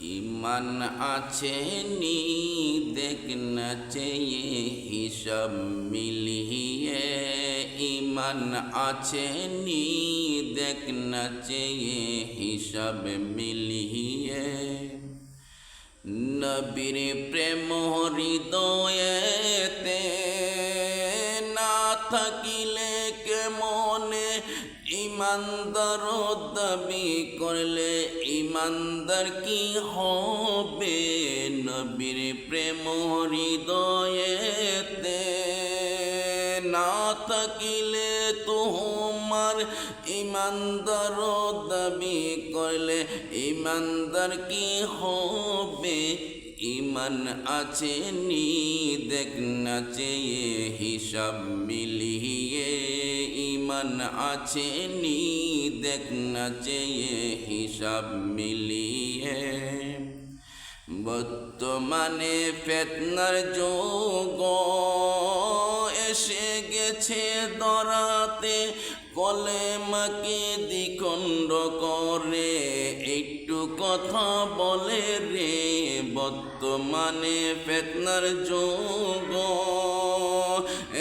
ईमान আছে নি देखना चाहिए हिसाब मिलिए ईमान আছে নি देखना चाहिए हिसाब मिलिए नबीर प्रेम हृदयेते ना থাকিলে কেমনে ईमानदार दाबी करले ईमानदार की होबे नबीर प्रेम हृदयेते ना থাকিলে তোমার ईमानदार दाबी करले ईमानदार की होबे ईमान আছে নি देखना चाहिए हिसाब मिलिए ईमान আছে নি देखना चाहिए हिसाब मिलिए বর্তমানে ফিতনার যুগ এসে গেছে ধরাতে কলেমাকে দ্বিখণ্ড করে একটু কথা বলে রে বর্তমানে ফিতনার যুগ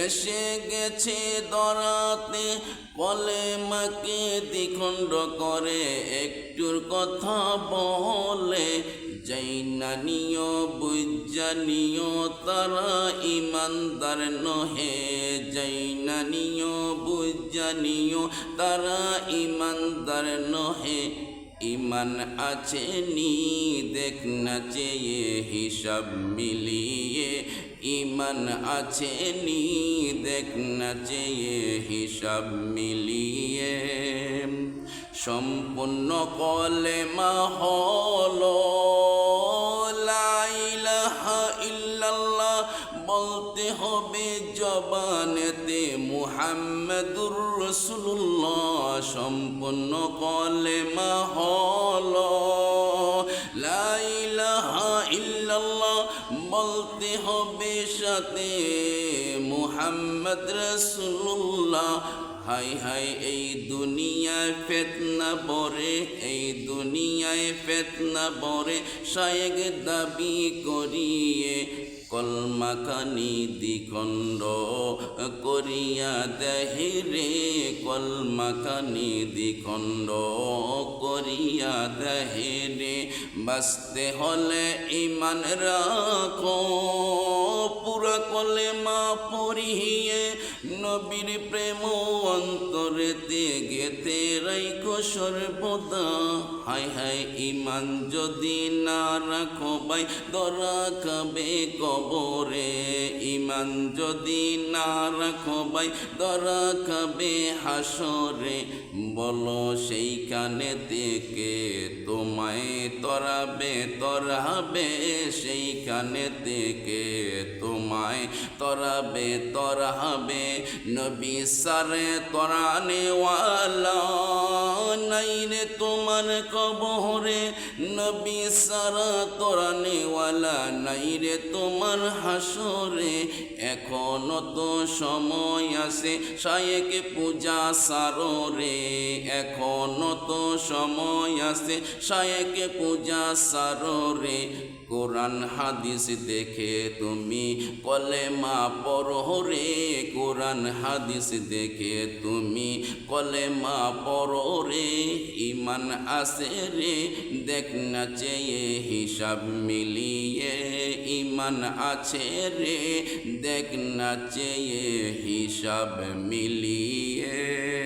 এসে গেছে ধরাতে কলেমাকে দ্বিখণ্ড করে একটুর কথা বলে जैनानियो बुझानियो तारा ईमानदार नहे जैनानियो बुझानियो तारा ईमानदार नहे ईमान আছে নি देखना चाहिए हिसाब मिलिए ईमान আছে নি देखना चाहिए हिसाब मिलिए সম্পূর্ণ কলেমা হলো লা ইলাহা ইল্লাল্লাহ বলতে হবে জবানেতে মুহাম্মাদুর রাসূলুল্লাহ সম্পূর্ণ কলেমা হলো লা ইলাহা ইল্লাল্লাহ বলতে হবে সাথে মুহাম্মদ রাসূলুল্লাহ হাই হাই এই দুনিয়ায় ফিতনা বরে এই দুনিয়ায় ফিতনা বরে শায়েক দাবি করিয়ে কলমাখানি দ্বিখণ্ড করিয়া দেহে রে কলমাখানি দ্বিখণ্ড করিয়া দেহে রে বাঁচতে হলে ঈমান রাখো পুরা কলেমা পড়িয়ে নবীর প্রেম অন্তরেতে গেতে রাখো সর্বদা হায় হায় ঈমান যদি না রাখো ভাই ধরা খাবে কবরে ঈমান যদি না রাখো ভাই ধরা খাবে হাসরে বলো সেইখানে থেকে তোমায় তরাবে সেইখানে থেকে তোমায় তরাবে নবী সারে তরানে ওয়ালা নাই রে তোমার কবরে নবী সারা তরানে ওয়ালা নাই রে তোমার হাসরে এখনো তো সময় আছে শায়েক পূজা সাররে এখনো তো সময় আছে শায়েক পূজা সাররে কোরআন হাদিস দেখে তুমি কলেমা পড়ো রে কোরআন হাদিস দেখে তুমি কলেমা পড়ো রে ঈমান আছে রে দেখনা चाहिए हिसाब मिलिए ईमान আছে রে देखना चाहिए हिसाब मिलिए